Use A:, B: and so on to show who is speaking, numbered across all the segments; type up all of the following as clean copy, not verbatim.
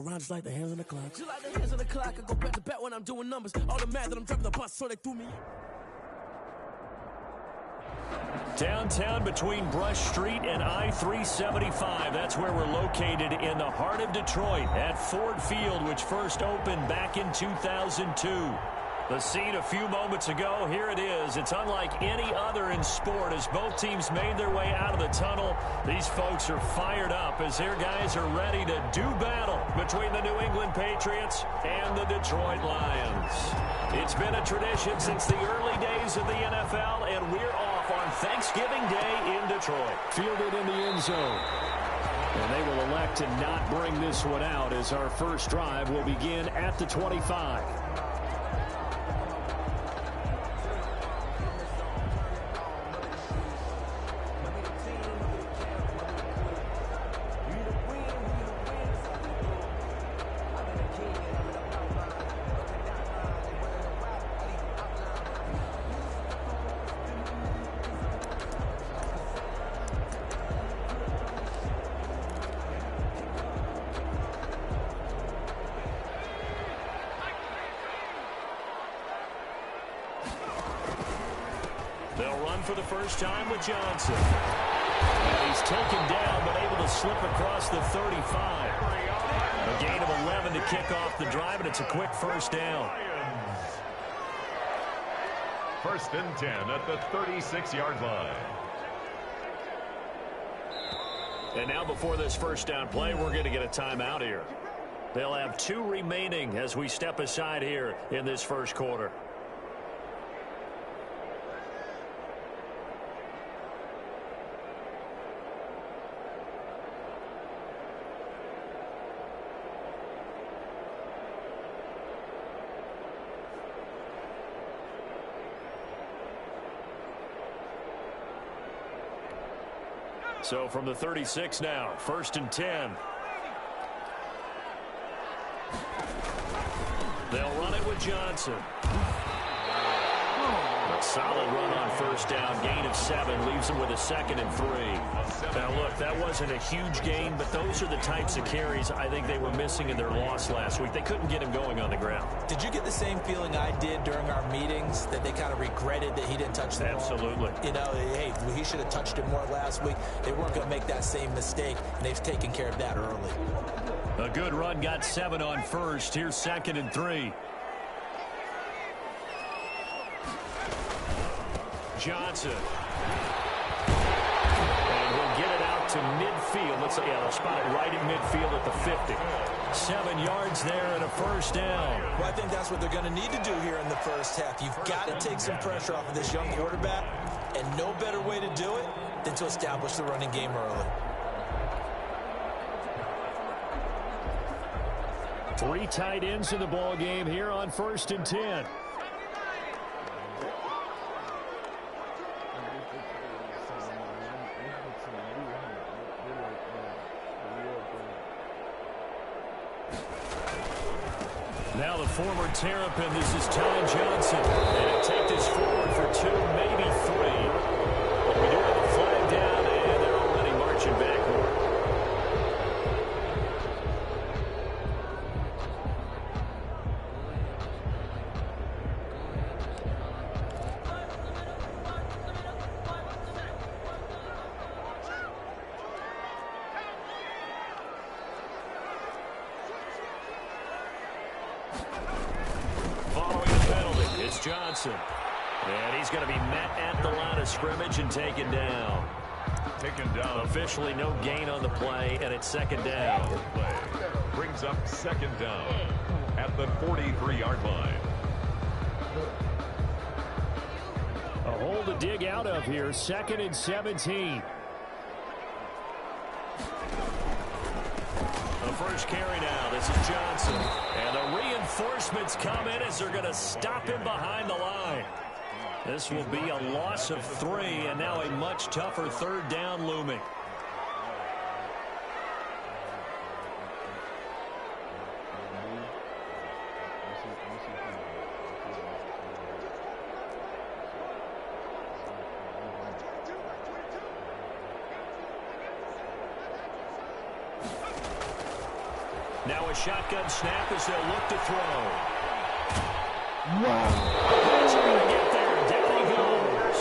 A: Around just like the hands on the clock. Just like the hands on the clock, I go back to back when I'm doing numbers. All the mad that I'm driving the bus, so they threw me.
B: Downtown between Brush Street and I-375. That's where we're located in the heart of Detroit at Ford Field, which first opened back in 2002. The scene a few moments ago, here it is. It's unlike any other in sport as both teams made their way out of the tunnel. These folks are fired up as their guys are ready to do battle between the New England Patriots and the Detroit Lions. It's been a tradition since the early days of the NFL, and we're off on Thanksgiving Day in Detroit.
C: Fielded in the end zone. And they will elect to not bring this one out as our first drive will begin at the 25.
B: They'll run for the first time with Johnson. And he's taken down, but able to slip across the 35. A gain of 11 to kick off the drive, and it's a quick first down.
D: First and 10 at the 36-yard line.
B: And now before this first down play, we're going to get a timeout here. They'll have 2 remaining as we step aside here in this first quarter. So from the 36 now, first and 10. They'll run it with Johnson. A solid run on first down. Gain of 7 leaves them with a 2nd and 3. Now, look, that wasn't a huge gain, but those are the types of carries I think they were missing in their loss last week. They couldn't get him going on the ground.
E: Did you get the same feeling I did during our meetings, that they kind of regretted that he didn't touch the ball?
B: Absolutely.
E: You know, hey, he should have touched it more last week. They weren't going to make that same mistake, and they've taken care of that early.
B: A good run, got 7 on first. Here's 2nd and 3. Johnson. And he'll get it out to midfield. Let's say, yeah, they'll spot it right in midfield at the 50. 7 yards there and a first down.
E: Well, I think that's what they're going to need to do here in the first half. You've got to take some pressure off of this young quarterback, and no better way to do it than to establish the running game early.
C: 3 tight ends in the ball game here on first and 10.
B: Now the former Terrapin, this is Ty Johnson. And he'll take this forward for 2, maybe 3. We do have a flag down, and they're already marching backward. Following the penalty, it's Johnson. And he's going to be met at the line of scrimmage and taken down.
D: Taken down.
B: Officially no gain on the play, and it's 2nd down.
D: Play brings up 2nd down at the 43-yard line.
C: A hole to dig out of here, 2nd and 17.
B: The first carry now. This is Johnson. And the reinforcements come in as they're going to stop him behind the line. This will be a loss of 3, and now a much tougher 3rd down looming. Now a shotgun snap as they'll look to throw.
F: Wow.
B: He's going to get there. Down he goes.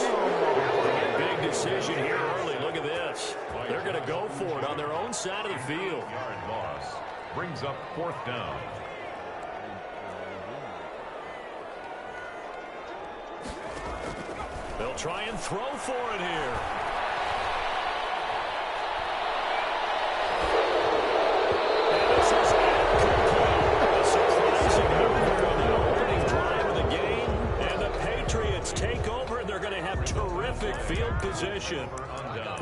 B: Big decision here early. Look at this. They're going to go for it on their own side of the field.
D: Yard loss brings up 4th down.
B: They'll try and throw for it here. And this is incomplete. A surprising move on the opening drive of the game. And the Patriots take over, and they're going to have terrific field position.
D: On down.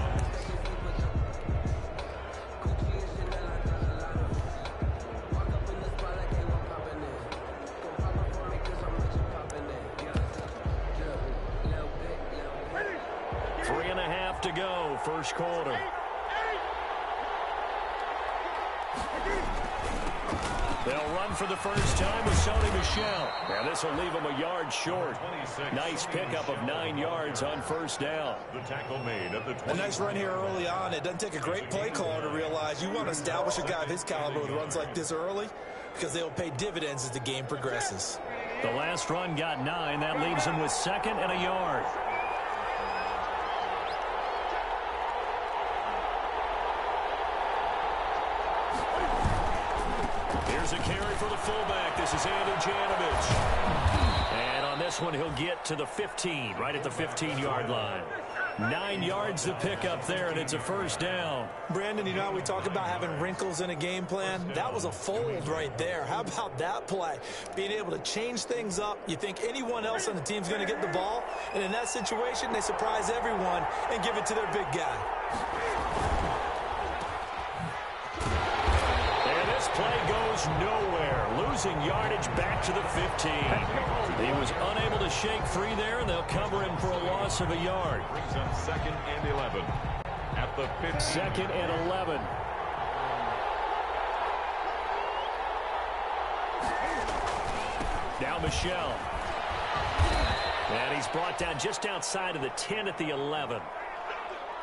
B: To go, first quarter. They'll run for the first time with Sony Michel. Now this will leave them a yard short. Nice pickup of 9 yards on first down.
D: The tackle made at the 20.
E: A nice run here early on. It doesn't take a great play caller to realize you want to establish a guy of his caliber with runs like this early because they'll pay dividends as the game progresses.
B: The last run got 9. That leaves him with 2nd and a yard. Here's a carry for the fullback. This is Andy Janovich. And on this one, he'll get to the 15, right at the 15-yard line. 9 yards to pick up there, and it's a first down.
E: Brandon, you know how we talk about having wrinkles in a game plan? That was a fold right there. How about that play? Being able to change things up. You think anyone else on the team's going to get the ball, and in that situation, they surprise everyone and give it to their big guy.
B: And this play goes nowhere. Losing yardage back to the 15. He was unable to shake free there, and they'll cover him for a loss of a yard.
D: Brings up 2nd and 11 at the 15.
B: 2nd and 11. Now Michel. And he's brought down just outside of the 10 at the 11.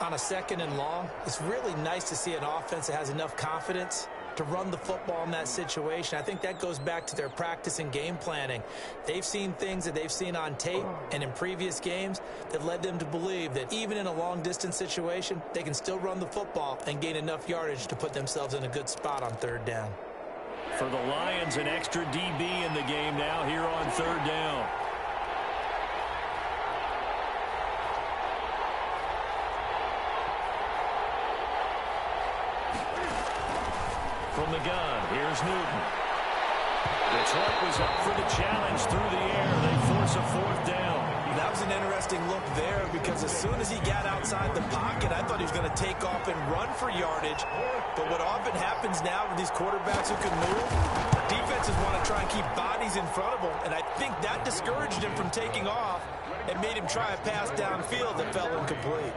E: On a 2nd and long, it's really nice to see an offense that has enough confidence to run the football in that situation. I think that goes back to their practice and game planning. They've seen things that they've seen on tape and in previous games that led them to believe that even in a long-distance situation, they can still run the football and gain enough yardage to put themselves in a good spot on 3rd down.
B: For the Lions, an extra DB in the game now here on 3rd down. From the gun, here's Newton. Detroit was up for the challenge through the air. They force a 4th down.
E: That was an interesting look there because as soon as he got outside the pocket, I thought he was going to take off and run for yardage. But what often happens now with these quarterbacks who can move, defenses want to try and keep bodies in front of them. And I think that discouraged him from taking off and made him try a pass downfield that fell incomplete.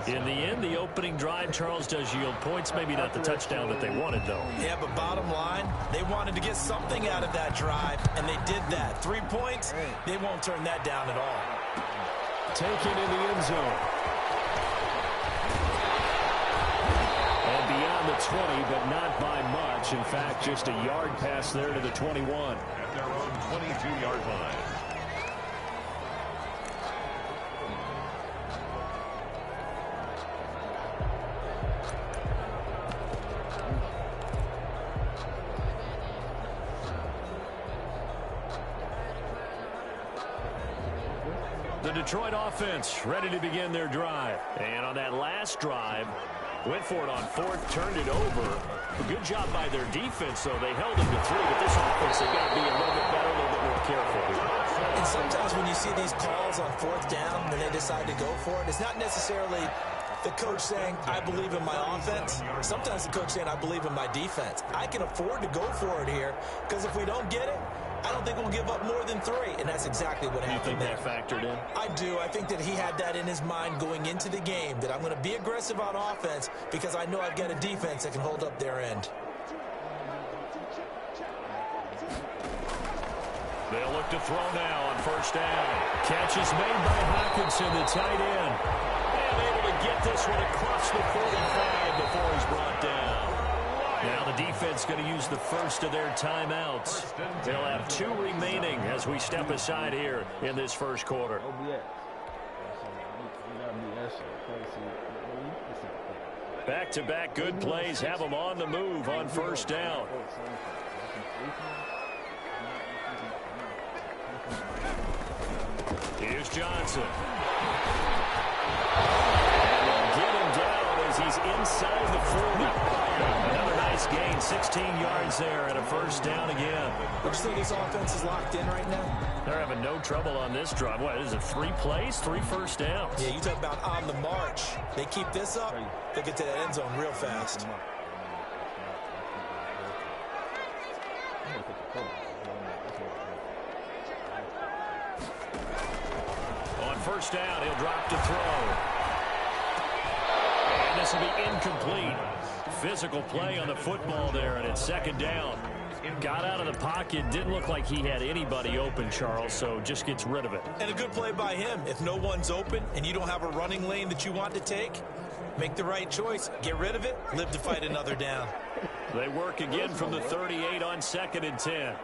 B: In the end, the opening drive, Charles, does yield points. Maybe not the touchdown that they wanted, though.
E: Yeah, but bottom line, they wanted to get something out of that drive, and they did that. 3 points, they won't turn that down at all.
C: Taken in the end zone. And beyond the 20, but not by much. In fact, just a yard pass there to the 21.
D: At their own 22-yard line.
B: The Detroit offense ready to begin their drive. And on that last drive, went for it on 4th, turned it over. A good job by their defense, though. They held them to 3, but this offense, they've got to be a little bit better, a little bit more careful.
E: And sometimes when you see these calls on 4th down, when they decide to go for it, it's not necessarily the coach saying, I believe in my offense. Sometimes the coach saying, I believe in my defense. I can afford to go for it here, because if we don't get it, I don't think we'll give up more than 3, and that's exactly what happened there.
B: You think that factored in?
E: I do. I think that he had that in his mind going into the game, that I'm going to be aggressive on offense because I know I've got a defense that can hold up their end.
B: They'll look to throw now on 1st down. Catch is made by Hockenson, the tight end. And able to get this one across the 45 before he's brought down. Now the defense going to use the first of their timeouts. They'll have 2 remaining as we step aside here in this first quarter. Back-to-back good plays have them on the move on first down. Here's Johnson. And they'll get him down as he's inside the 40. Another nice gain, 16 yards there and a first down again.
E: Would you say this offense is locked in right now?
B: They're having no trouble on this drive. What is it, 3 plays, 3 first downs?
E: Yeah, you talk about on the march. They keep this up, they'll get to that end zone real fast.
B: On first down, he'll drop to throw. And this will be incomplete. Physical play on the football there, and it's second down. Got out of the pocket, didn't look like he had anybody open, Charles, so just gets rid of it.
E: And a good play by him. If no one's open and you don't have a running lane that you want to take, make the right choice. Get rid of it, live to fight another down.
B: They work again from the 38 on 2nd and 10.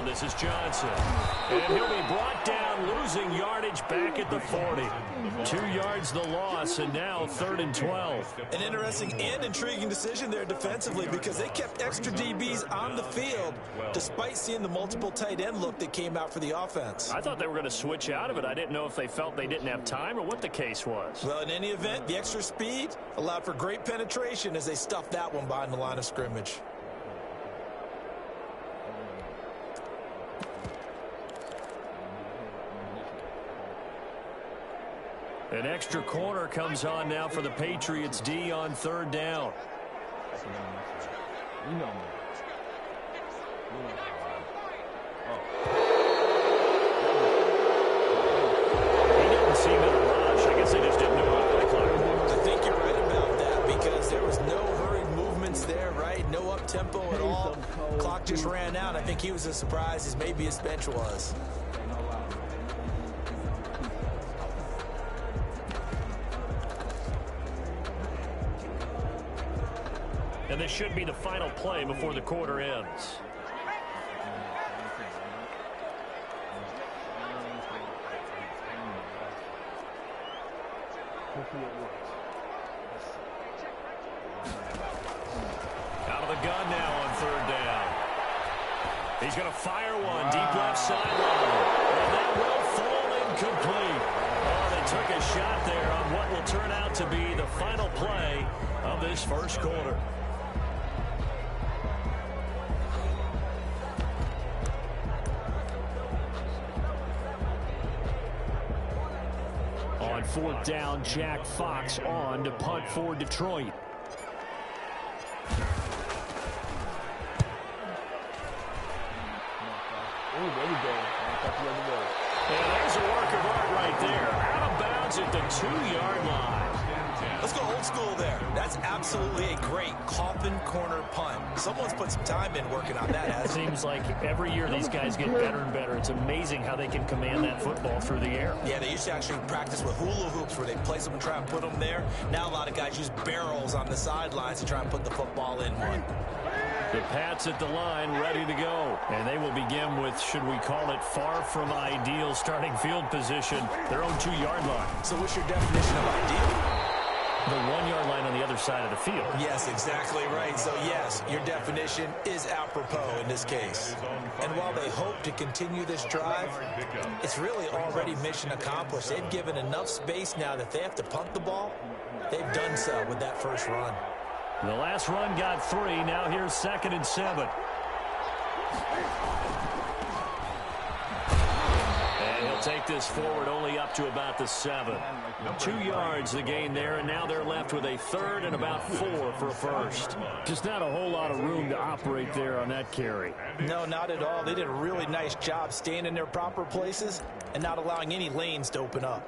B: This is Johnson. And he'll be brought down, losing yardage back at the 40. 2 yards the loss, and now 3rd and 12.
E: An interesting and intriguing decision there defensively because they kept extra DBs on the field despite seeing the multiple tight end look that came out for the offense.
B: I thought they were going to switch out of it. I didn't know if they felt they didn't have time or what the case was.
E: Well, in any event, the extra speed allowed for great penetration as they stuffed that one behind the line of scrimmage.
B: An extra corner comes on now for the Patriots D on 3rd down. He didn't seem in a rush. I guess they just didn't know what to play clock.
E: I think you're right about that because there was no hurried movements there, right? No up-tempo at all. Clock just ran out. I think he was as surprised as maybe his bench was.
B: And this should be the final play before the quarter ends. Out of the gun now on 3rd down. He's going to fire one deep left sideline. And that will fall incomplete. Oh, they took a shot there on what will turn out to be the final play of this first quarter. On 4th down, Jack Fox on to punt for Detroit. And there's a work of art right there. Out of bounds at the 2-yard line.
E: Let's go old school there. That's absolutely a great coffin corner punt. Someone's put some time in working on that.
B: It seems like every year these guys get better and better. It's amazing how they can command that football through the air.
E: Yeah, they used to actually practice with hula hoops where they place them and try and put them there. Now a lot of guys use barrels on the sidelines to try and put the football in one.
B: The Pats at the line ready to go. And they will begin with, should we call it, far from ideal starting field position, their own 2-yard line.
E: So what's your definition of ideal?
B: The 1-yard line on the other side of the field.
E: Yes, exactly right. So, yes, your definition is apropos in this case. And while they hope to continue this drive, it's really already mission accomplished. They've given enough space now that they have to punt the ball. They've done so with that first run.
B: The last run got 3. Now here's 2nd and 7. And he'll take this forward only up to about the 7. 2 yards the gain there, and now they're left with a 3rd and about 4 for a first. Just not a whole lot of room to operate there on that carry.
E: No, not at all. They did a really nice job staying in their proper places and not allowing any lanes to open up.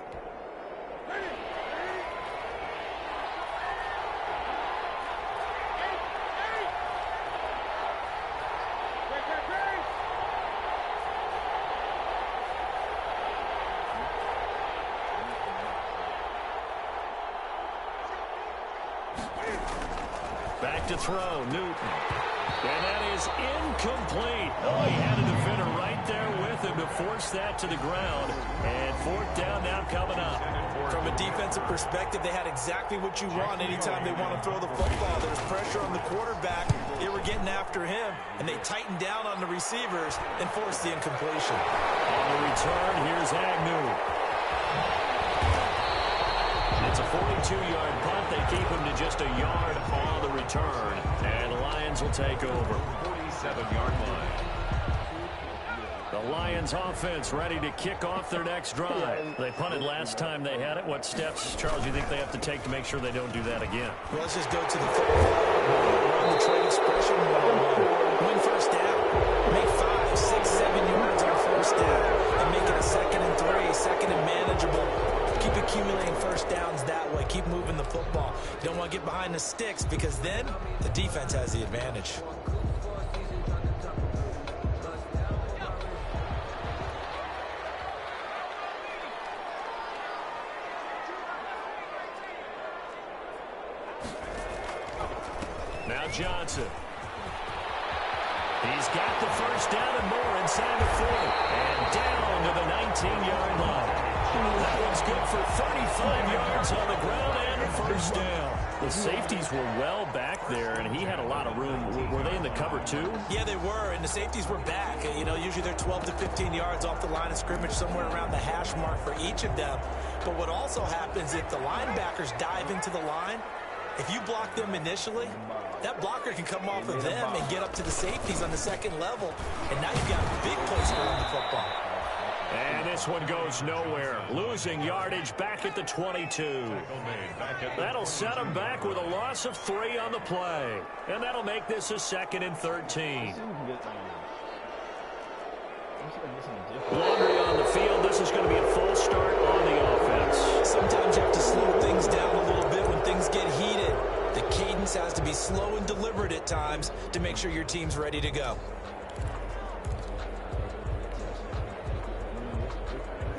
B: to throw. Newton. And that is incomplete. Oh, he had a defender right there with him to force that to the ground. And fourth down now coming up.
E: From a defensive perspective, they had exactly what you want anytime they want to throw the football. There's pressure on the quarterback. They were getting after him, and they tightened down on the receivers and forced the incompletion.
B: On the return, here's Agnew. It's a 42-yard punt. They keep him to just a yard on the return. And the Lions will take over.
D: 47-yard line.
B: The Lions offense ready to kick off their next drive. They punted last time they had it. What steps, Charles, do you think they have to take to make sure they don't do that again?
E: Well, let's just go to the football. Run the trade expression. Win first down. Make 5, 6, 7 yards on first down. And make it a 2nd and 3, second and manageable. Keep accumulating first downs that way. Keep moving the football. You don't want to get behind the sticks because then the defense has the advantage.
B: Now Johnson. He's got the first down and more inside the 40. And down to the 19-yard line. That one's good for 35 yards on the ground and a first down. The safeties were well back there, and he had a lot of room. Were they in the cover too?
E: Yeah, they were, and the safeties were back. You know, usually they're 12 to 15 yards off the line of scrimmage, somewhere around the hash mark for each of them. But what also happens if the linebackers dive into the line, if you block them initially, that blocker can come off of them and get up to the safeties on the second level, and now you've got a big place to run the football.
B: And this one goes nowhere. Losing yardage back at the 22. That'll set them back with a loss of 3 on the play. And that'll make this a 2nd and 13. Laundry on the field. This is going to be a full start on the offense.
E: Sometimes you have to slow things down a little bit when things get heated. The cadence has to be slow and deliberate at times to make sure your team's ready to go.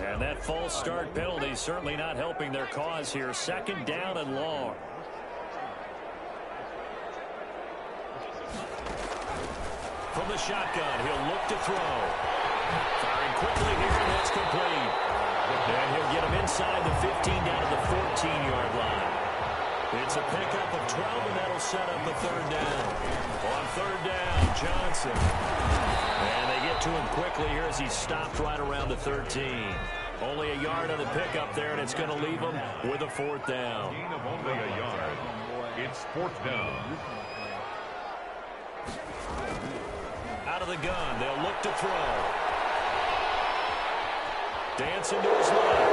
B: And that false start penalty certainly not helping their cause here. 2nd down and long. From the shotgun, he'll look to throw. Firing quickly here, and that's complete. And he'll get him inside the 15 down to the 14-yard line. It's a pickup of 12, and that'll set up a 3rd down. On 3rd down, Johnson. And they get to him quickly here as he's stopped right around the 13. Only a yard on the pickup there, and it's going to leave him with a 4th down.
D: Gain of only a yard. It's 4th down.
B: Out of the gun, they'll look to throw. Dancing to his left.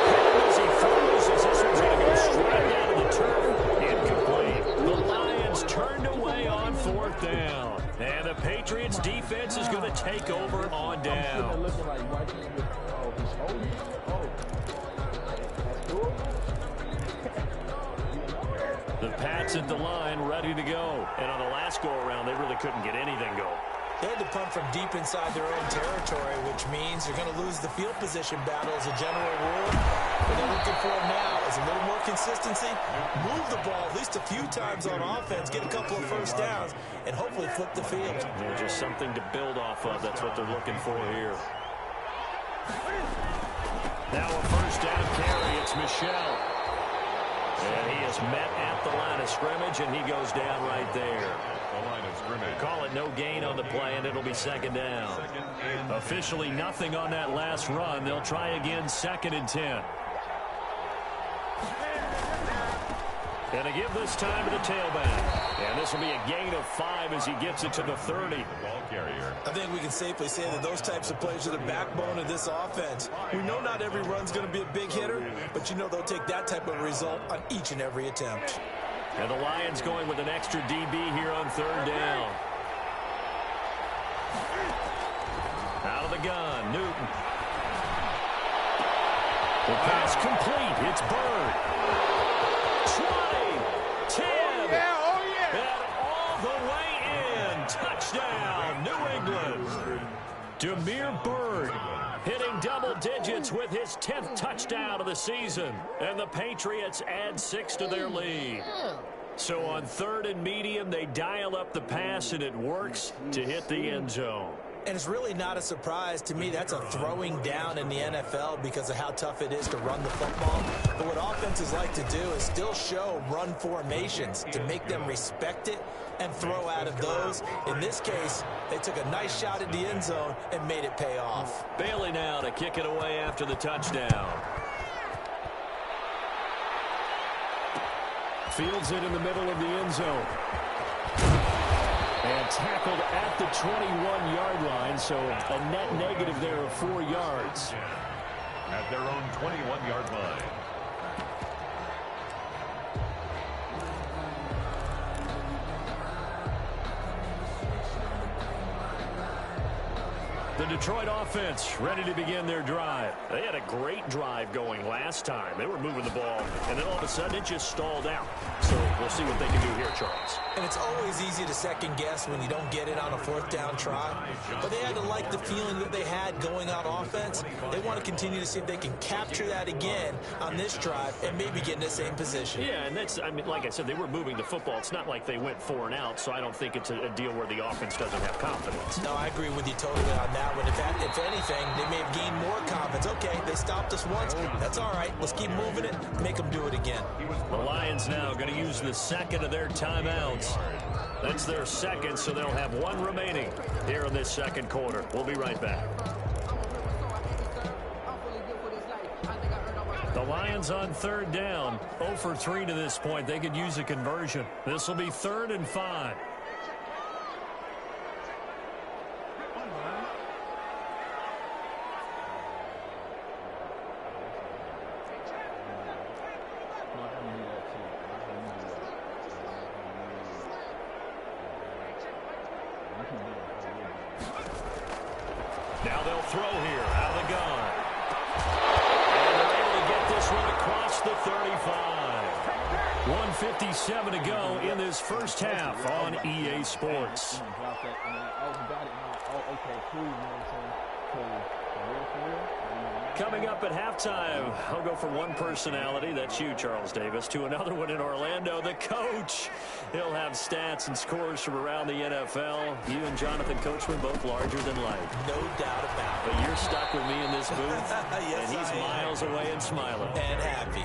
B: And as he throws, as this one's going to go straight out of the turf. Incomplete. The Lions turned away on 4th down. And the Patriots defense is going to take over on down. The Pats at the line ready to go. And on the last go-around, they really couldn't get anything going.
E: They had to punt from deep inside their own territory, which means they're going to lose the field position battle as a general rule. What they're looking for now is a little more consistency, move the ball at least a few times on offense, get a couple of first downs, and hopefully flip the field.
B: Yeah, just something to build off of. That's what they're looking for here. Now a first down carry. It's Michel. And he is met at the line of scrimmage, and he goes down right there.
D: The line of scrimmage.
B: Call it no gain on the play, and it'll be 2nd down. Officially nothing on that last run. They'll try again, 2nd and 10. And to give this time to the tailback. And this will be a gain of 5 as he gets it to the 30.
D: Ball carrier.
E: I think we can safely say that those types of plays are the backbone of this offense. We know not every run's going to be a big hitter, but you know they'll take that type of result on each and every attempt.
B: And the Lions going with an extra DB here on 3rd down. Out of the gun, Newton. The pass complete. It's Bird. 20, 10, and all the way in. Touchdown, New England. Damiere Byrd hitting double digits with his 10th touchdown of the season. And the Patriots add 6 to their lead. So on 3rd and medium, they dial up the pass, and it works to hit the end zone.
E: And it's really not a surprise to me. That's a throwing down in the NFL because of how tough it is to run the football. But what offenses like to do is still show run formations to make them respect it and throw out of those. In this case, they took a nice shot at the end zone and made it pay off.
B: Bailey now to kick it away after the touchdown.
C: Fields it in the middle of the end zone. And tackled at the 21-yard line, so a net negative there of 4 yards.
D: At their own 21-yard line.
B: The Detroit offense ready to begin their drive. They had a great drive going last time. They were moving the ball, and then all of a sudden it just stalled out. So we'll see what they can do here, Charles.
E: And it's always easy to second guess when you don't get it on a 4th down try. But they had to like the feeling that they had going on offense. They want to continue to see if they can capture that again on this drive and maybe get in the same position.
B: Yeah, and that's, I mean, like I said, they were moving the football. It's not like they went 4 and out, so I don't think it's a deal where the offense doesn't have confidence.
E: No, I agree with you totally on that one. If anything, they may have gained more confidence. Okay, they stopped us once. That's all right. Let's keep moving it. Make them do it again.
B: The Lions now going to use the second of their timeouts. That's their second, so they'll have 1 remaining here in this second quarter. We'll be right back. The Lions on 3rd down. 0 for 3 to this point. They could use a conversion. This will be 3rd and 5. Now they'll throw here out of the gun. And they're able to get this one across the 35. 1:57 to go in this first half on EA Sports. Coming up at halftime, I'll go from one personality, that's you, Charles Davis, to another one in Orlando, the coach. He'll have stats and scores from around the NFL. You and Jonathan Coachman both larger than life.
E: No doubt about it.
B: But you're stuck with me in this booth,
E: Yes,
B: and he's miles away and smiling.
E: And happy.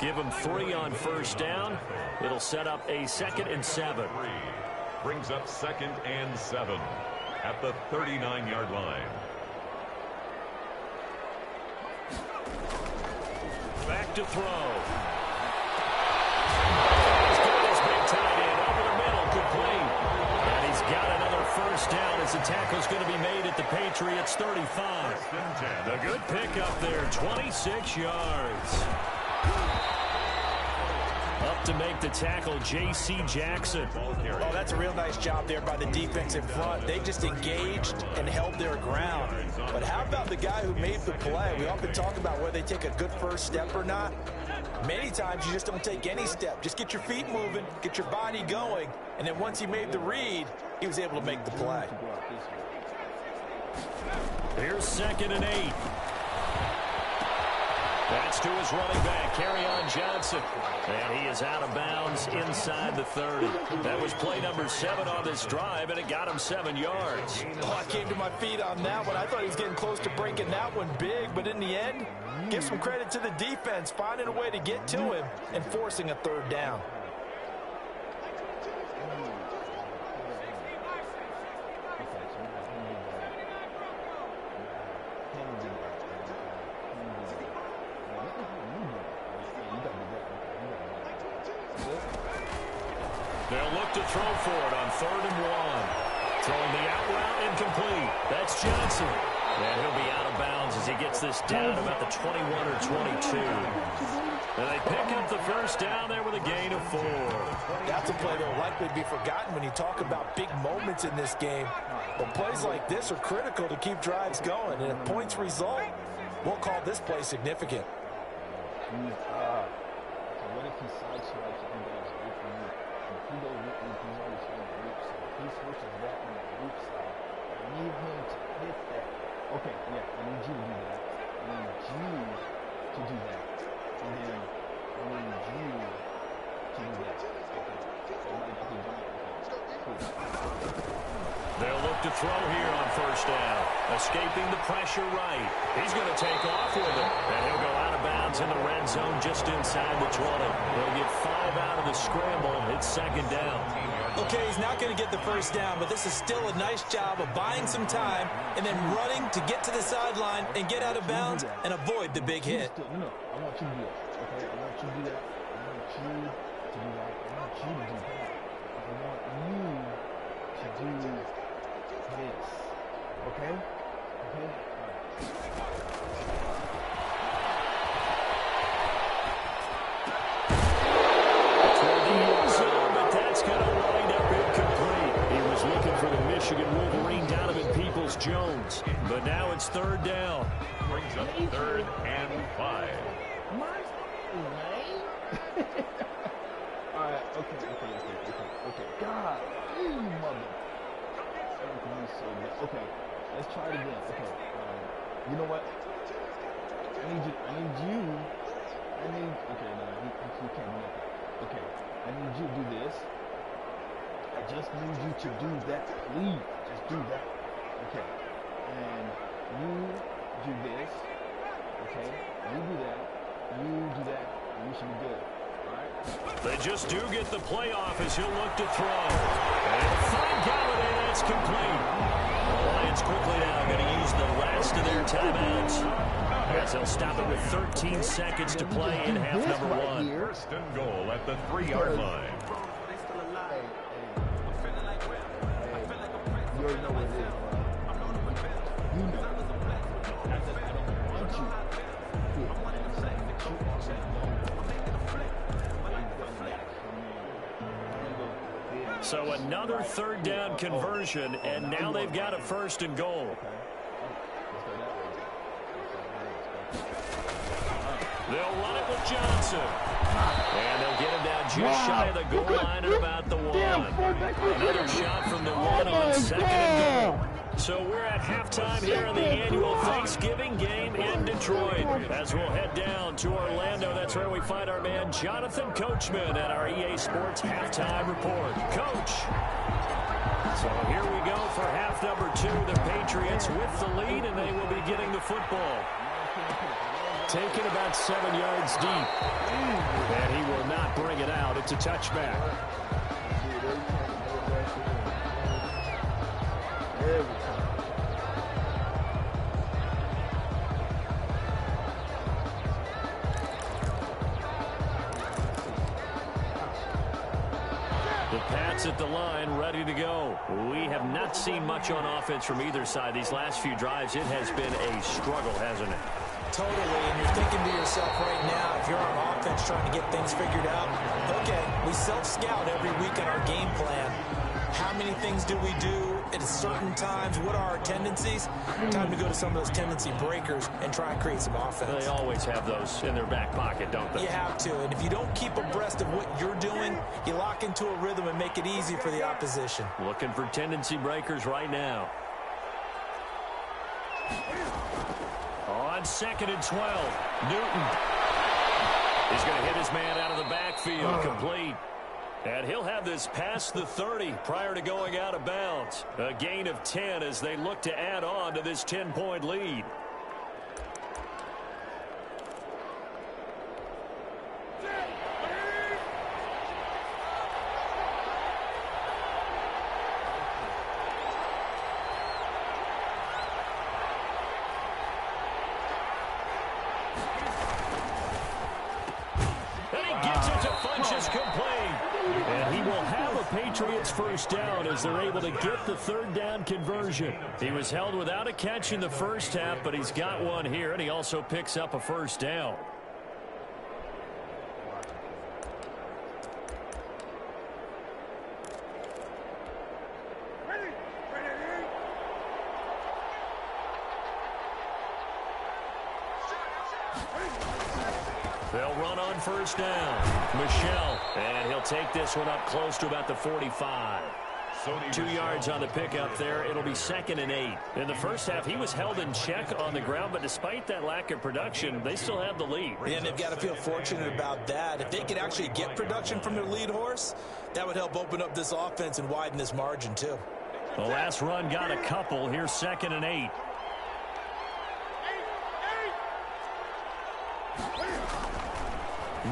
B: Give him 3 on first down. It'll set up a 2nd and 7.
D: Brings up 2nd and 7 at the 39-yard line.
B: Back to throw. He's got his big tight end over the middle, complete. And he's got another first down as the tackle's going to be made at the Patriots 35. The good pickup there, 26 yards. Up to make the tackle, J.C. Jackson.
E: Oh, that's a real nice job there by the defense in front. They just engaged and held their ground. But how about the guy who made the play? We often talk about whether they take a good first step or not. Many times you just don't take any step. Just get your feet moving, get your body going, and then once he made the read, he was able to make the play.
B: Here's 2nd and 8. That's to his running back, Kerryon Johnson. And he is out of bounds inside the 30. That was play number 7 on this drive, and it got him 7 yards.
E: Oh, I came to my feet on that one. I thought he was getting close to breaking that one big, but in the end, give some credit to the defense, finding a way to get to him and forcing a 3rd down.
B: They'll look to throw for it on 3rd and 1. Throwing the out route incomplete. That's Johnson. And he'll be out of bounds as he gets this down about the 21 or 22. And they pick up the first down there with a gain of 4.
E: That's a play that will likely be forgotten when you talk about big moments in this game. But plays like this are critical to keep drives going. And if points result, we'll call this play significant.
F: What if he sideswipes and goes away from you? If he goes with me, he's always on the weak side. If he switches back on the weak side, I need him to hit that. Okay, yeah, I need you to do that. I need you to do that. And then I need you to do that. Okay.
B: to throw here on first down. Escaping the pressure right. He's going to take off with it. And he'll go out of bounds in the red zone just inside the 20. He'll get 5 out of the scramble. It's second down.
E: Okay, he's not going to get the first down, but this is still a nice job of buying some time and then running to get to the sideline and get out of bounds and avoid the big hit.
F: No, I want you to do that. Okay, I want you to do that. I want you to do that. I want you to do that. I want you to do this. Okay? Okay?
B: But that's going to wind up incomplete. He was looking for the Michigan Wolverine Donovan Peoples-Jones. But now it's third down.
D: Brings up 3rd and 5.
F: All right, okay. God, you mother. Okay, let's try it again. Okay, you know what? I need you. Okay, no, he can't do that. Okay, I need you to do this. I just need you to do that, please. Just do that. Okay, and you do this. Okay, you do that. You do that. And you should be good.
B: They just do get the playoff as he'll look to throw. And he'll find Galladay. That's complete. The Lions quickly now going to use the last of their timeouts as they'll stop it with 13 seconds to play in half number 1.
D: First and goal at the 3-yard line.
F: You already know what it is, bro. You know. I don't want you.
B: So another third down conversion, and now they've got a first and goal. They'll run it with Johnson. And they'll get him down just shy of the goal line at about the 1. Another shot from the 1 on second and goal. So we're at halftime here in the annual Thanksgiving game in Detroit. As we'll head down to Orlando, that's where we find our man Jonathan Coachman at our EA Sports Halftime Report. Coach. So here we go for half number 2. The Patriots with the lead, and they will be getting the football. Taken about 7 yards deep. And he will not bring it out. It's a touchback. The Pats at the line, ready to go. We have not seen much on offense from either side. These last few drives, it has been a struggle, hasn't it?
E: Totally, and you're thinking to yourself right now, if you're on offense trying to get things figured out, okay, we self-scout every week on our game plan. How many things do we do at certain times? What are our tendencies? Time to go to some of those tendency breakers and try and create some offense.
B: They always have those in their back pocket, don't they?
E: You have to, and if you don't keep abreast of what you're doing, you lock into a rhythm and make it easy for the opposition.
B: Looking for tendency breakers right now. On 2nd and 12, Newton. He's going to hit his man out of the backfield, complete. And he'll have this past the 30 prior to going out of bounds. A gain of 10 as they look to add on to this 10-point lead. Patriots first down as they're able to get the third down conversion. He was held without a catch in the first half, but he's got one here, and he also picks up a first down. They'll run on first down. Michelle, and he'll take this one up close to about the 45. 2 yards on the pickup there. It'll be 2nd and 8. In the first half, he was held in check on the ground, but despite that lack of production, they still have the lead.
E: And they've got to feel fortunate about that. If they could actually get production from their lead horse, that would help open up this offense and widen this margin, too.
B: The last run got a couple. Here's 2nd and 8.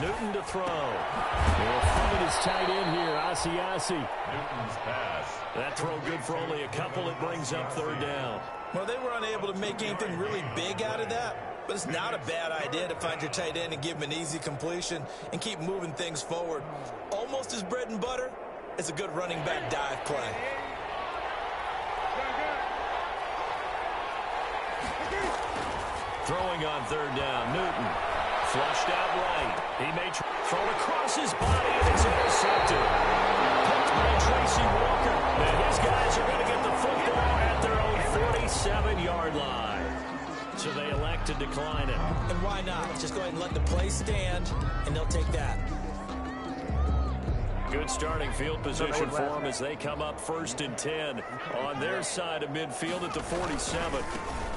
B: Newton to throw. He'll find his tight end here, Asiasi.
D: Newton's pass.
B: That throw good for only a couple. It brings up 3rd down.
E: Well, they were unable to make anything really big out of that, but it's not a bad idea to find your tight end and give him an easy completion and keep moving things forward. Almost his bread and butter. It's a good running back dive play.
B: Throwing on 3rd down, Newton. Flushed out right. He may throw across his body, and it's intercepted. Picked by Tracy Walker. And his guys are going to get the football at their own 47-yard line. So they elect to decline it.
E: And why not? Just go ahead and let the play stand, and they'll take that.
B: Good starting field position for them as they come up 1st and 10 on their side of midfield at the 47.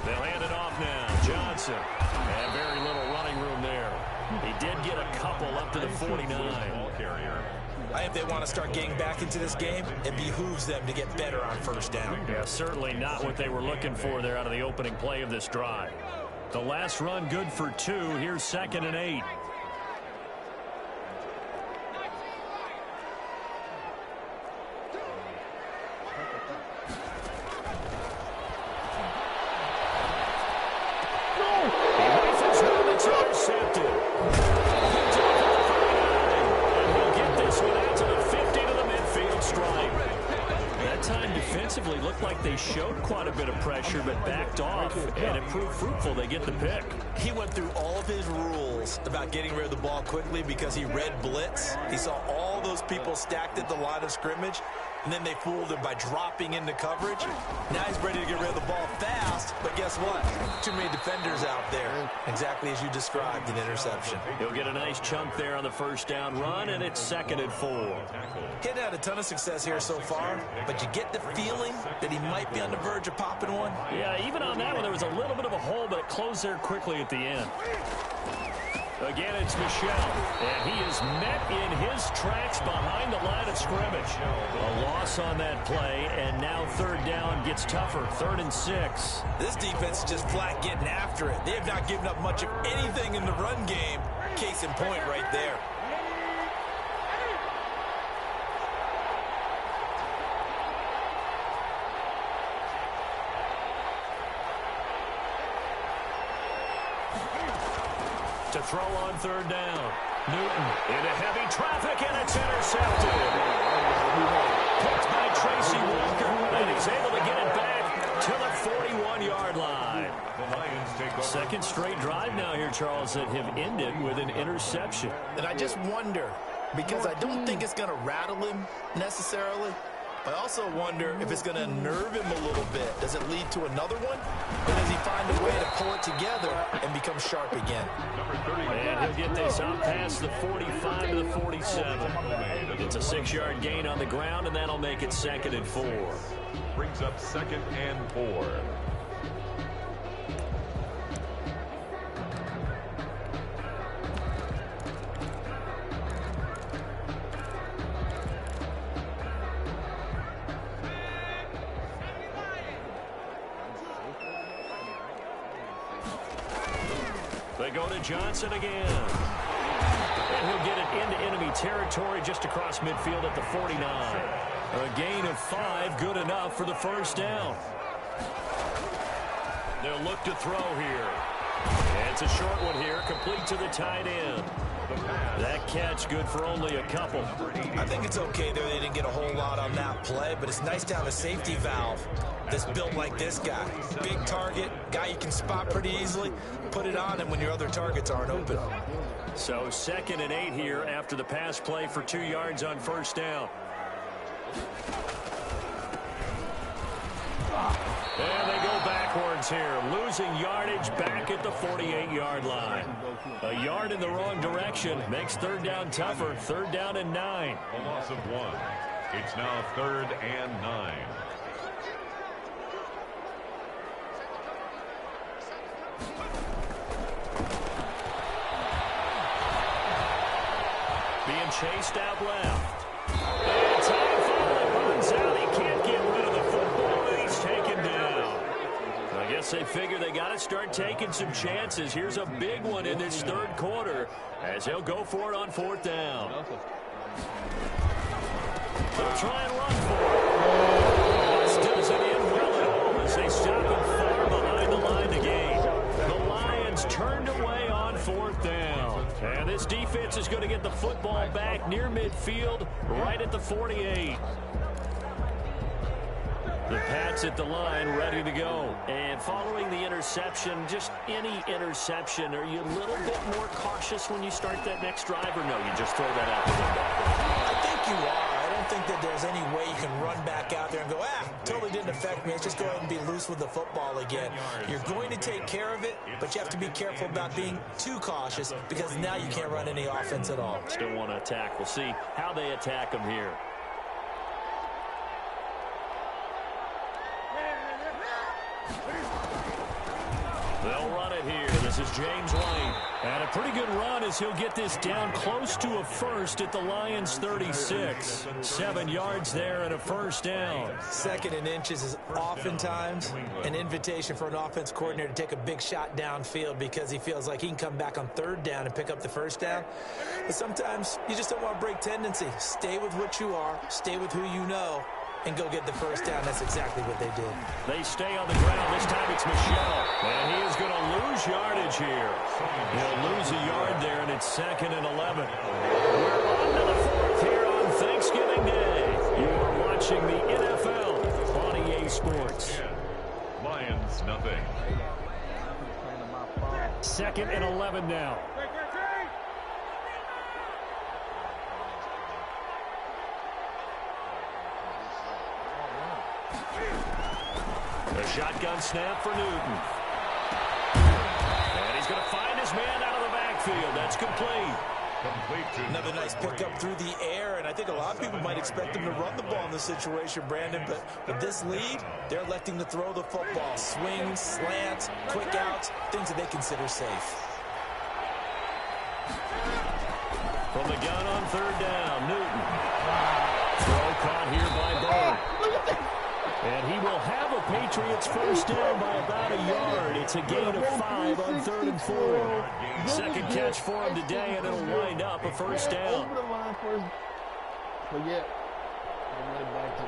B: They'll hand it off now. Johnson. And very little running room there. He did get a couple up to the 49.
E: I think they want to start getting back into this game. It behooves them to get better on 1st down.
B: Yeah, certainly not what they were looking for there out of the opening play of this drive. The last run good for 2. Here's 2nd and 8. Looked like they showed quite a bit of pressure but backed off, and it proved fruitful. They get the pick.
E: He went through all of his rules about getting rid of the ball quickly because he read blitz. He saw all those people stacked at the line of scrimmage, and then they fooled him by dropping into coverage. Now he's ready to get rid of the ball fast, but guess what? Too many defenders out there. Exactly as you described, an interception.
B: He'll get a nice chunk there on the 1st down run, and it's 2nd and 4.
E: He hadn't had a ton of success here so far, but you get the feeling that he might be on the verge of popping one.
B: Yeah, even on that one, there was a little bit of a hole, but it closed there quickly at the end. Again, it's Michel, and he is met in his tracks behind the line of scrimmage. A loss on that play, and now 3rd down gets tougher, 3rd and 6.
E: This defense is just flat getting after it. They have not given up much of anything in the run game. Case in point right there.
B: To throw on 3rd down. Newton into heavy traffic, and it's intercepted. Picked by Tracy Walker, and he's able to get it back to the 41-yard line.
D: The Lions take over.
B: 2nd straight drive now here, Charles, that have ended with an interception.
E: And I just wonder, because I don't think it's going to rattle him necessarily. I also wonder if it's going to nerve him a little bit. Does it lead to another one? Or does he find a way to pull it together and become sharp again?
B: And he'll get this out past the 45 to the 47. It's a 6-yard gain on the ground, and that'll make it 2nd and 4.
D: Brings up 2nd and 4.
B: They go to Johnson again. And he'll get it into enemy territory just across midfield at the 49. A gain of 5, good enough for the 1st down. They'll look to throw here. And it's a short one here, complete to the tight end. That catch good for only a couple.
E: I think it's okay there. They didn't get a whole lot on that play, but it's nice to have a safety valve that's built like this guy. Big target, guy you can spot pretty easily. Put it on him when your other targets aren't open.
B: So 2nd and 8 here after the pass play for 2 yards on 1st down. And they go backwards here, losing yardage back at the 48-yard line. A yard in the wrong direction makes 3rd down tougher. 3rd down and 9.
D: A loss of 1. It's now 3rd and 9.
B: Being chased out left. And time finally runs out. He can't get rid of the football. guess they figure they got to start taking some chances. Here's a big one in this third quarter as they'll go for it on fourth down. They'll try and run for it. This doesn't end well at all as they stop him far behind the line to gain. The Lions turned away on fourth down. And this defense is going to get the football back near midfield, right at the 48. The Pats at the line, ready to go. And following the interception, just any interception, are you a little bit more cautious when you start that next drive, or no, you just throw that out the window?
E: I think you are. I don't think that there's any way you can run back out there and go, totally didn't affect me. Let's just go ahead and be loose with the football again. You're going to take care of it, but you have to be careful about being too cautious because now you can't run any offense at all.
B: Still want to attack. We'll see how they attack them here. They'll run it here. This is James White. And a pretty good run as he'll get this down close to a first at the Lions 36. 7 yards there and a first down.
E: Second and inches is oftentimes an invitation for an offense coordinator to take a big shot downfield because he feels like he can come back on third down and pick up the first down. But sometimes you just don't want to break tendency. Stay with what you are. Stay with who you know. And go get the first down. That's exactly what they did.
B: They stay on the ground. This time it's Michelle. And he is going to lose yardage here. He'll lose a yard there, and it's 2nd and 11. We're on to the fourth here on Thanksgiving Day. You are watching the NFL on EA Sports.
D: Lions, nothing.
B: 2nd and 11 now. A shotgun snap for Newton. And he's going to find his man out of the backfield. That's complete.
E: Another nice pickup through the air, and I think a lot of people might expect him to run the ball in this situation, Brandon, but with this lead, they're electing to throw the football. Swings, slants, quick outs, things that they consider safe.
B: From the gun on third down, Newton. Throw caught here by Bird. And he will have a Patriots first down by about a yard. It's a gain of 5 on 3rd and 4. Second catch for him today, and it'll wind up a first down.
F: Over the line first. But yeah, I run it back to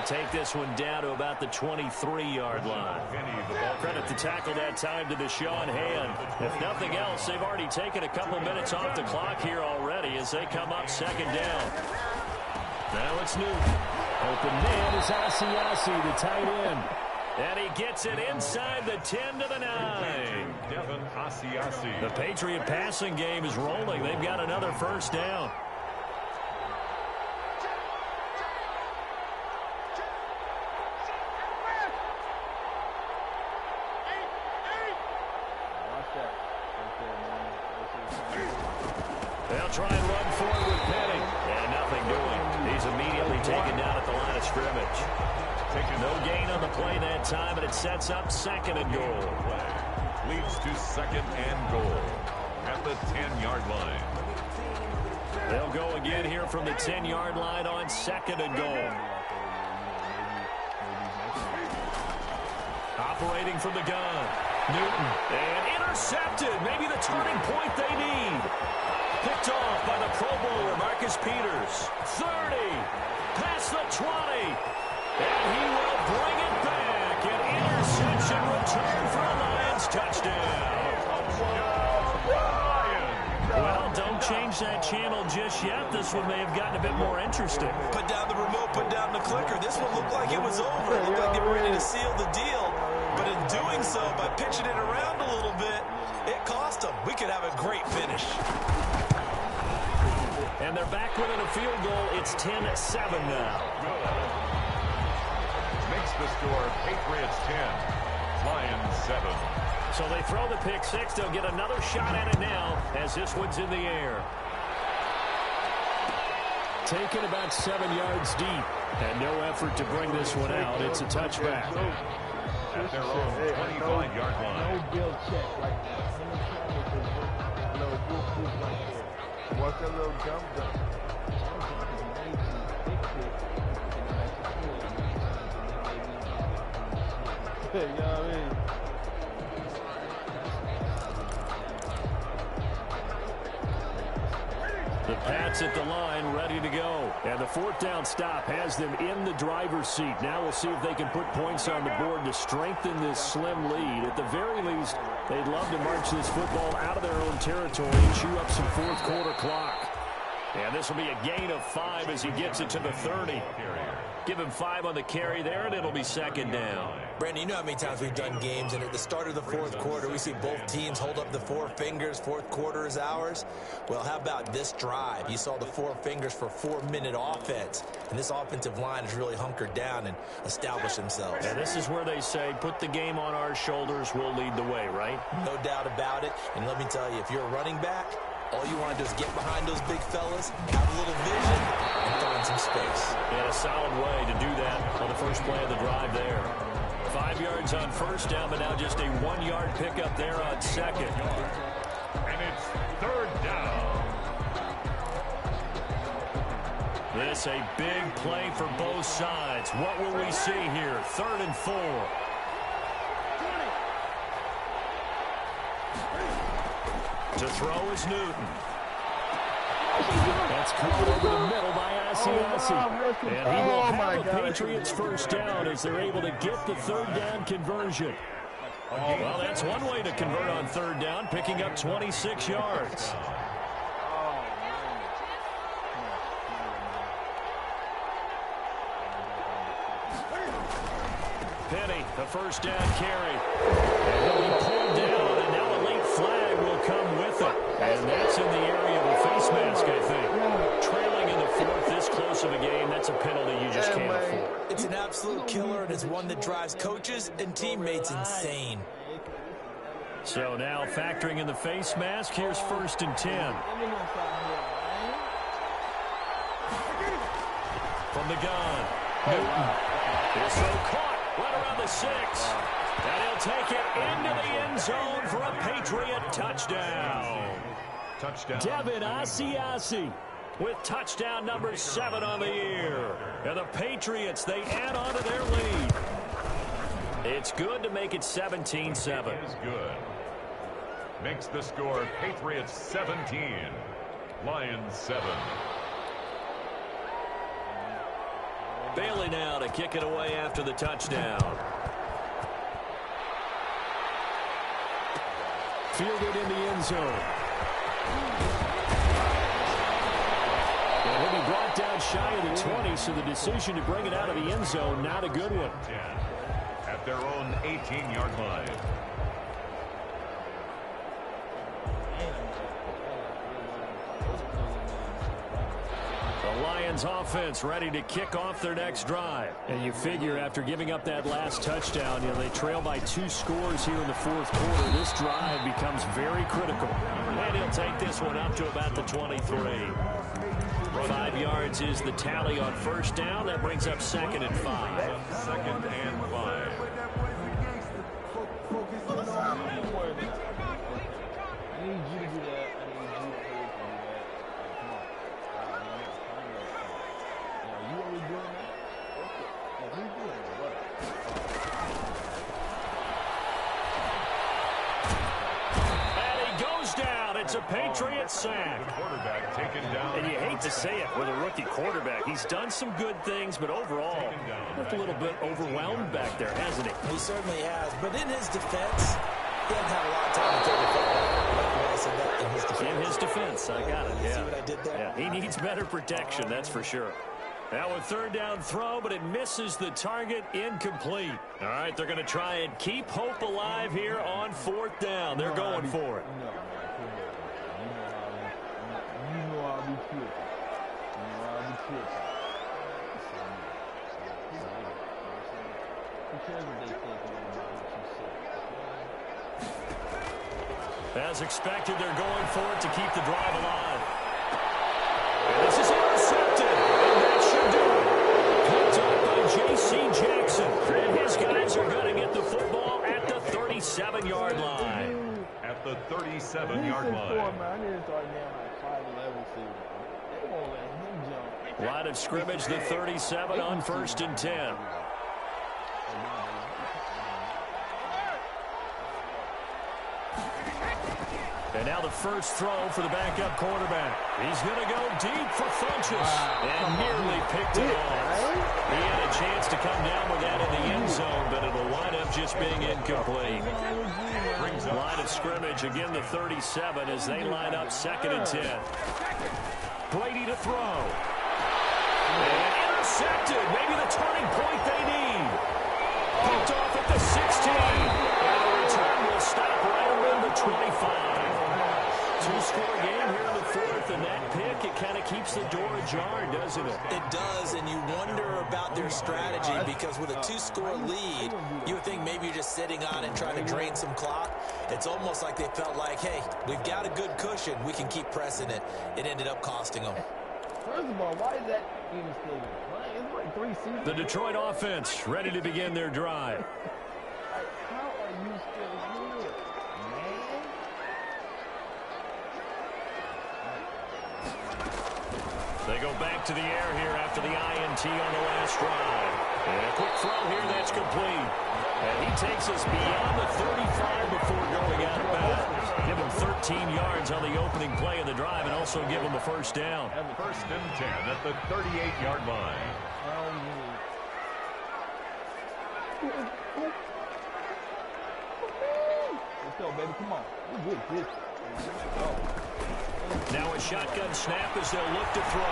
B: take this one down to about the 23-yard line. Credit the tackle that time to Deshaun Hand. If nothing else, they've already taken a couple minutes off the clock here already as they come up 2nd down. Now it's Newton. Open man is Asiasi, the tight end. And he gets it inside the 10 to the 9. The Patriot passing game is rolling. They've got another first down. They'll try and run forward with Penny. And nothing doing. He's immediately taken down at the line of scrimmage. No gain on the play that time, and it sets up 2nd and goal.
D: Leads to 2nd and goal at the 10-yard line.
B: They'll go again here from the 10-yard line on 2nd and goal. Operating from the gun. Newton. And intercepted. Maybe the turning point they need. Picked off by the Pro Bowler, Marcus Peters. 30. Past the 20. And he will bring it back. An interception return for a Lions touchdown. Well, don't change that channel just yet. This one may have gotten a bit more interesting.
E: Put down the remote, put down the clicker. This one looked like it was over. It looked like they were ready to seal the deal. But in doing so, by pitching it around a little bit, it cost them. We could have a great finish.
B: And they're back within a field goal. It's 10-7 now.
D: Makes the score Patriots 10, Lions 7.
B: So they throw the pick six. They'll get another shot at it now as this one's in the air. Taken about 7 yards deep. And no effort to bring this one out. It's a touchback.
D: at their own 25-yard line.
F: No bill check right now. Him and Cameron is a little goof right there. Watch that little jump. You know what I mean?
C: The Pats at the line, ready to go. And the fourth down stop has them in the driver's seat. Now we'll see if they can put points on the board to strengthen this slim lead. At the very least, they'd love to march this football out of their own territory and chew up some fourth quarter clock. And this will be a gain of 5 as he gets it to the 30. Give him 5 on the carry there, and it'll be second down.
E: Brandon, you know how many times we've done games, and at the start of the fourth quarter, we see both teams hold up the 4 fingers, fourth quarter is ours. Well, how about this drive? You saw the 4 fingers for 4-minute offense, and this offensive line has really hunkered down and established themselves.
C: And this is where they say, put the game on our shoulders, we'll lead the way, right?
E: No doubt about it, and let me tell you, if you're a running back, all you want to do is get behind those big fellas, have a little vision, and find some space.
C: And a solid way to do that on the first play of the drive there. 5 yards on first down, but now just a 1-yard pickup there on second.
D: And it's third down.
C: This a big play for both sides. What will we see here? 3rd and 4. To throw is Newton. That's caught over the middle by Asiasi. And he will have the Patriots first down as they're able to get the 3rd down conversion. Well, that's one way to convert on 3rd down, picking up 26 yards. Penny, the first down carry. And he'll be pulled down, and now a late flag will come with it. And that's in the area of a face mask, I think. Trailing in the 4th, this close of a game, that's a penalty you just can't afford.
E: It's an absolute killer, and it's one that drives coaches and teammates insane.
C: So now factoring in the face mask, here's 1st and 10. From the gun, Newton. This throw caught right around the 6. And he'll take it into the end zone for a Patriot touchdown. Devin Asiasi with touchdown number 7 on the year. And the Patriots, they add on to their lead. It's good to make it 17-7.
D: Is good. Makes the score Patriots 17, Lions 7.
C: Bailey now to kick it away after the touchdown. Fielded in the end zone. And he'll be brought down shy of the 20, so the decision to bring it out of the end zone, not a good one.
D: At their own 18-yard line.
C: The Lions offense ready to kick off their next drive. And you figure after giving up that last touchdown, they trail by 2 scores here in the 4th quarter. This drive becomes very critical. And he'll take this one up to about the 23. 5 yards is the tally on first down. That brings up 2nd and 5.
D: 2nd and 5.
C: It's a Patriot sack.
D: Quarterback taken down.
C: And you hate to say it with a rookie quarterback. He's done some good things, but overall, looked a little bit overwhelmed back there, hasn't he?
E: He certainly has. But in his defense, he hasn't had a lot of time to throw the football. I said that in his defense.
C: In his defense, I got it.
E: See what I did there?
C: Yeah, he needs better protection, that's for sure. Now a 3rd down throw, but it misses the target, incomplete. All right, they're going to try and keep hope alive here on 4th down. They're going for it. As expected, they're going for it to keep the drive alive. And this is intercepted, and that should do it. Picked up by J.C. Jackson, and his guys are going to get the football
D: 37-yard line.
C: Line of scrimmage, the 37 on 1st and 10. And now the first throw for the backup quarterback. He's going to go deep for Funchess. And nearly picked it off. He had a chance to come down with that in the end zone, but it'll wind up just being incomplete. Line of scrimmage, again the 37 as they line up 2nd and 10. Brady to throw. And intercepted. Maybe the turning point they need. Picked off at the 16. And the return will stop right around the 25. Two-score game here in the 4th, and that pick, it kind of keeps the door ajar, doesn't it?
E: It does, and you wonder about their strategy because with a 2-score lead, you would think maybe you're just sitting on it trying to drain some clock. It's almost like they felt like, hey, we've got a good cushion. We can keep pressing it. It ended up costing them.
F: First of all, why is that even still playing? It's like 3 seasons.
C: The Detroit offense ready to begin their drive.
F: Like, how are you still here, man?
C: They go back to the air here after the INT on the last drive. And a quick throw here, that's complete. And he takes us beyond the 35 before going out of bounds. Give him 13 yards on the opening play of the drive and also give him a first down.
D: And 1st and 10 at the 38-yard line.
F: Let's go, baby. Come on. We get this.
C: Now a shotgun snap as they'll look to throw.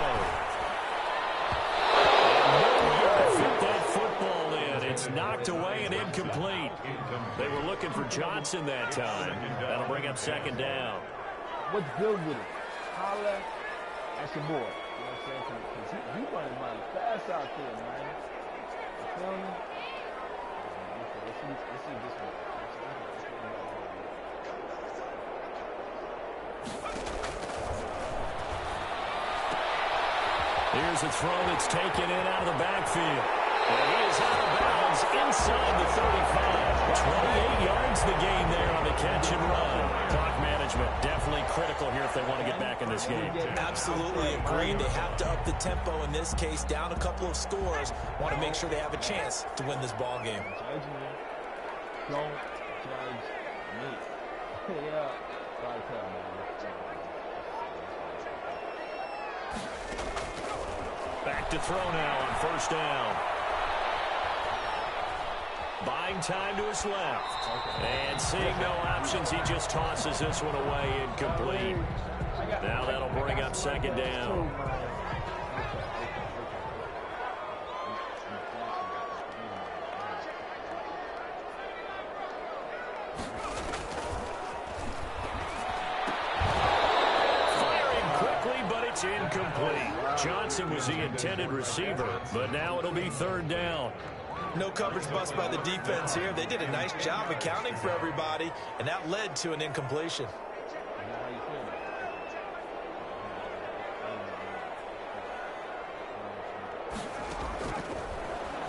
C: And fit that football in. It's knocked away and incomplete. They were looking for Johnson that time. That'll bring up 2nd down.
F: What's good with it? Holla at your boy. You know what I'm saying? Because he running mighty fast out there, man. You feel me? Let's see this one.
C: Here's a throw that's taken in out of the backfield. And he is out of bounds inside the 35. 28 yards the gain there on the catch and run. Clock management definitely critical here if they want to get back in this game.
E: Absolutely agreed. They have to up the tempo in this case, down a couple of scores. Want to make sure they have a chance to win this ball game.
F: Judge me. Don't judge me. Yeah. Sorry, tell me.
C: Back to throw now on 1st down. Buying time to his left. And seeing no options, he just tosses this one away incomplete. Now that'll bring up 2nd down. Firing quickly, but it's incomplete. Johnson was the intended receiver, but now it'll be 3rd down.
E: No coverage bust by the defense here. They did a nice job accounting for everybody, and that led to an incompletion.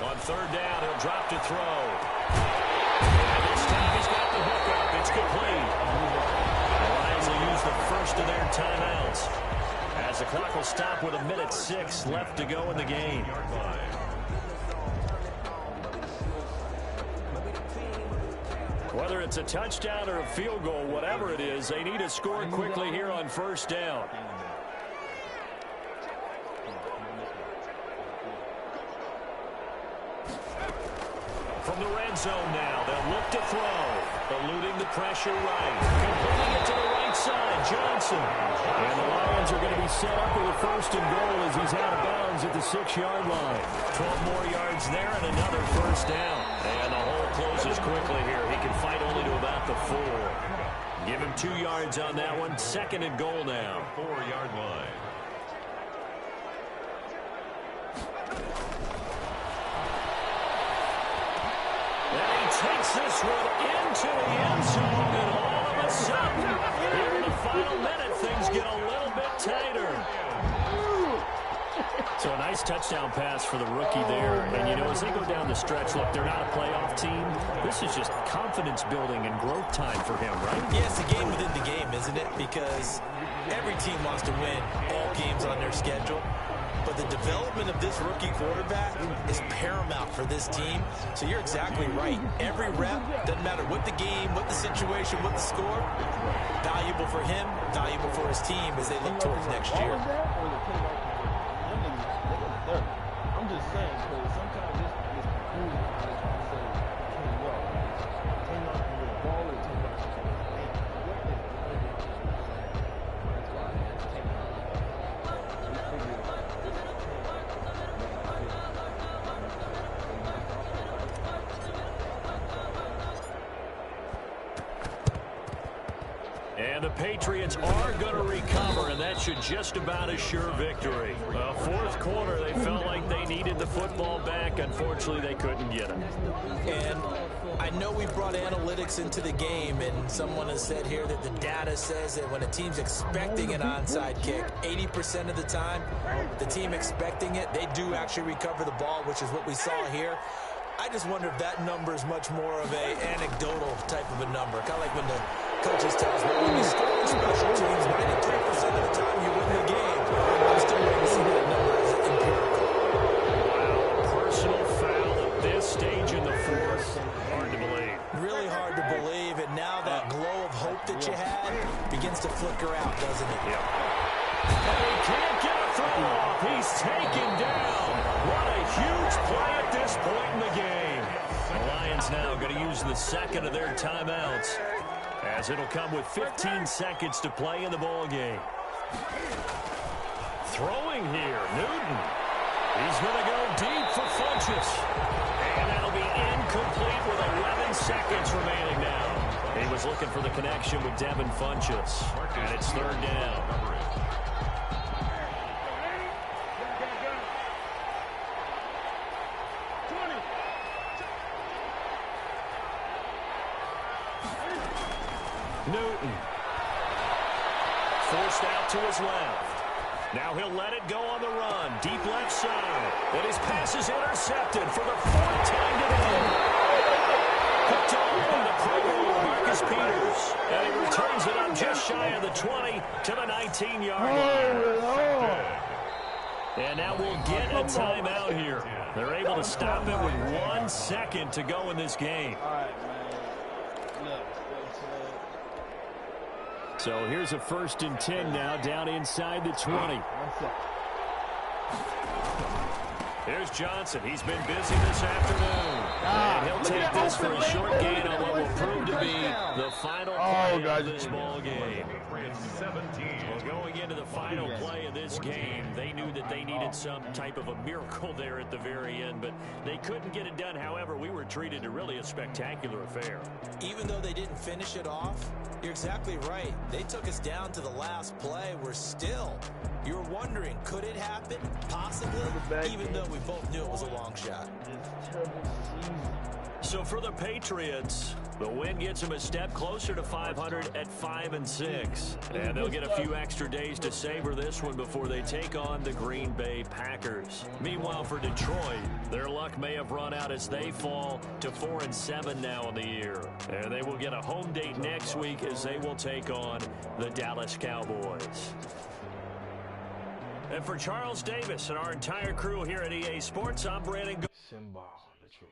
C: On 3rd down, he'll drop to throw. And this time he's got the hook up. It's complete. The Lions will use the first of their timeouts, as the clock will stop with 1:06 left to go in the game. Whether it's a touchdown or a field goal, whatever it is, they need to score quickly here on 1st down. From the red zone now, they'll look to throw. Eluding the pressure right. Completing it to the right side, Johnson. And the Lions are going to be set up with a 1st and goal as he's out of bounds at the 6-yard line. 12 more yards there and another 1st down. And the hole closes quickly here. He can fight only to about the 4. Give him 2 yards on that one. 2nd and goal now.
D: 4-yard line.
C: And he takes this one into the end zone, and all of a sudden, here in the final minute, things get a little bit tighter. So a nice touchdown pass for the rookie there. And, you know, as they go down the stretch, look, they're not a playoff team. This is just confidence building and growth time for him, right?
E: Yeah, it's a game within the game, isn't it? Because every team wants to win all games on their schedule. But the development of this rookie quarterback is paramount for this team. So you're exactly right. Every rep, doesn't matter what the game, what the situation, what the score, valuable for him, valuable for his team as they look towards next year.
F: I'm just saying, because sometimes it's confusing. I try to say, Kenny Well, take off with the ball or take off with the man. What is the difference? That's why I had to take off. We figured
C: And the Patriots are going to recover, and that should just about assure victory. Fourth quarter, they felt like they needed the football back. Unfortunately, they couldn't get it.
E: And I know we brought analytics into the game, and someone has said here that the data says that when a team's expecting an onside kick, 80% of the time, the team expecting it, they do actually recover the ball, which is what we saw here. I just wonder if that number is much more of a anecdotal type of a number. Kind of like when the coaches tell us, well, when you score on special teams, 93% of the time you win the game. I'm still waiting to see that number as empirical.
C: Wow, personal foul at this stage in the fourth. Hard to believe.
E: Really hard to believe, and now that glow of hope that you had begins to flicker out, doesn't it?
C: Yep. And he can't get a throw off. He's taken down. What a huge play at this point in the game. The Lions now going to use the second of their timeouts, as it'll come with 15 seconds to play in the ball game. Throwing here, Newton. He's going to go deep for Funchess. And that'll be incomplete with 11 seconds remaining now. He was looking for the connection with Devin Funchess. And it's third down. Newton. Forced out to his left. Now he'll let it go on the run. Deep left side. And his pass is intercepted for the fourth time today. Hooked on the pro Marcus Peters. And he returns it up just shy of the 20 to the 19-yard line. And now we'll get a timeout here. They're able to stop it with 1 second to go in this game.
F: all right, man. Look.
C: So here's a 1st and 10 now, down inside the 20. Here's Johnson. He's been busy this afternoon. And he'll take this for a short gain on what will prove to be the final play of this ball game. Well, going into the final play of this game, they knew that they needed some type of a miracle there at the very end, but they couldn't get it done. However, we were treated to really a spectacular affair.
E: Even though they didn't finish it off, you're exactly right. They took us down to the last play. We're still, you were wondering, could it happen? Possibly, even though we both knew it was a long shot.
C: So for the Patriots, the win gets them a step closer to 500 at 5-6. And they'll get a few extra days to savor this one before they take on the Green Bay Packers. Meanwhile, for Detroit, their luck may have run out as they fall to 4-7 now in the year. And they will get a home date next week as they will take on the Dallas Cowboys. And for Charles Davis and our entire crew here at EA Sports, I'm Brandon.
F: Simba, the truth.